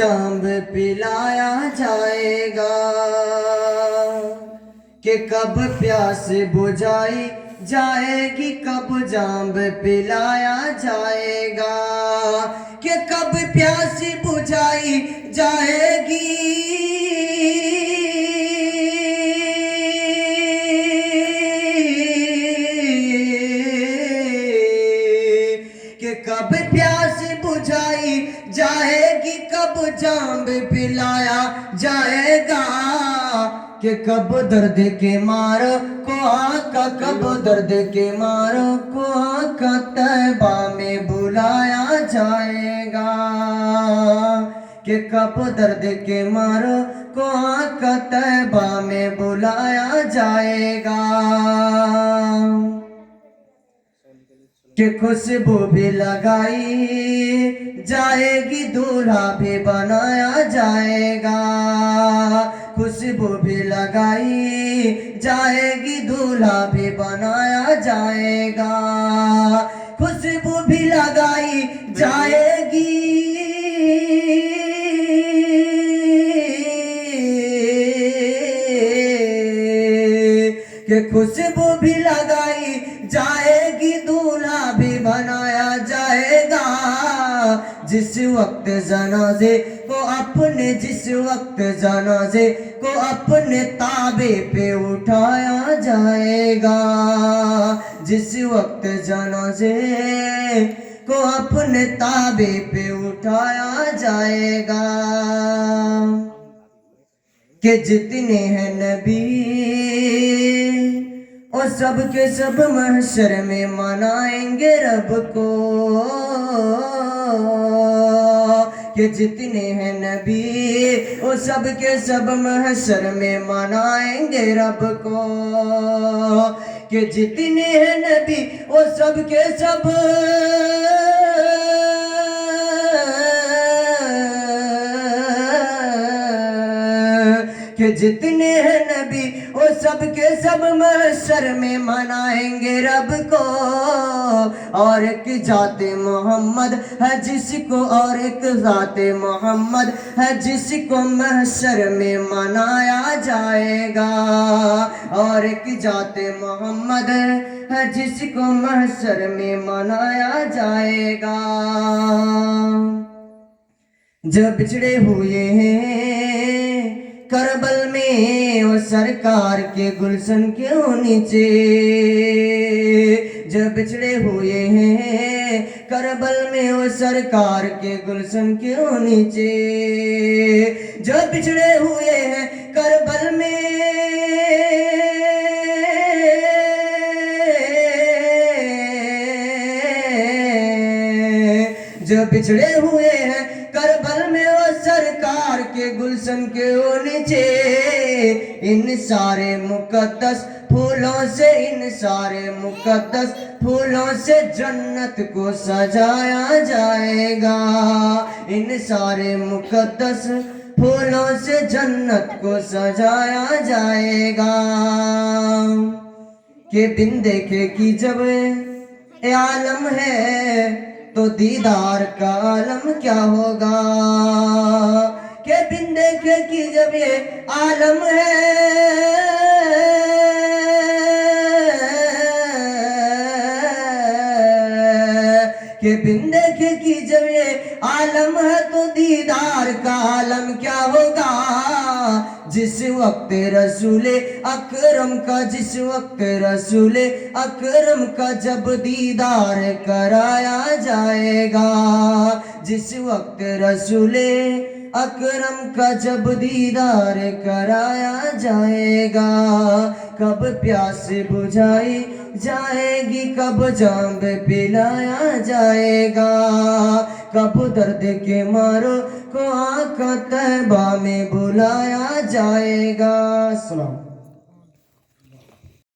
جام پلایا جائے گا، کہ کب پیاس بجھائی جائے گی، کب جام پلایا جائے گا، کہ کب پیاس بجھائی جائے گی، کہ کب پیاس بجھائی جائے گی، کب جام پلایا جائے گا، کہ کب درد کے ماروں کو آقا، کب درد کے ماروں کو آقا طیبہ میں بلایا جائے گا، کہ کب درد کے ماروں کو آقا طیبہ میں بلایا جائے گا، کہ خوشبو بھی لگائی جائے گی، دولہا بھی بنایا جائے گا، خوشبو بھی لگائی جائے گی، دولہا بھی بنایا جائے گا، خوشبو بھی لگائی جائے گی، کہ خوشبو بھی لگائی جائے گی، دولہا بھی بنایا جائے گا، جس وقت جنازے کو اپنے، جس وقت جنازے کو اپنے تابع پہ اٹھایا جائے گا، جس وقت جنازے کو اپنے تابع پہ اٹھایا جائے گا، کہ جتنے ہیں نبی اور سب کے سب محشر میں منائیں گے رب کو، کہ جتنے ہیں نبی وہ سب کے سب محشر میں منائیں گے رب کو، کہ جتنے ہیں نبی وہ سب کے سب کہ جتنے ہیں نبی وہ سب کے سب محشر میں منائیں گے رب کو، اور ایک ذات محمد ہے جس کو، اور ایک ذات محمد ہے جس کو محشر میں منایا جائے گا، اور ایک ذات محمد ہے جس کو محشر میں منایا جائے گا، جب بچھڑے ہوئے ہیں کربل میں وہ سرکار کے گلشن کیوں نیچے، جب بچھڑے ہوئے ہیں کربل میں وہ سرکار کے گلشن کیوں نیچے، جب بچھڑے ہوئے ہیں کربل میں جب بچھڑے ہوئے ہیں کربل میں وہ سرکار کے گلشن کے نیچے، ان سارے مقدس پھولوں سے، ان سارے مقدس پھولوں سے جنت کو سجایا جائے گا، ان سارے مقدس پھولوں سے جنت کو سجایا جائے گا، کہ بن دیکھے کی جب اے عالم ہے تو دیدار کا عالم کیا ہوگا، کہ بن دیکھے کی جب یہ عالم ہے کہ بن دیکھے کی جب یہ عالم ہے تو دیدار کا عالم کیا ہوگا، جس وقت رسول اکرم کا، جس وقت رسول اکرم کا جب دیدار کرایا جائے گا، جس وقت رسول اکرم کا جب دیدار کرایا جائے گا، کب پیاس بجھائی جائے گی، کب جام پلایا جائے گا، کب درد کے ماروں کو آقا طیبہ میں بلایا جائے گا۔ سلام۔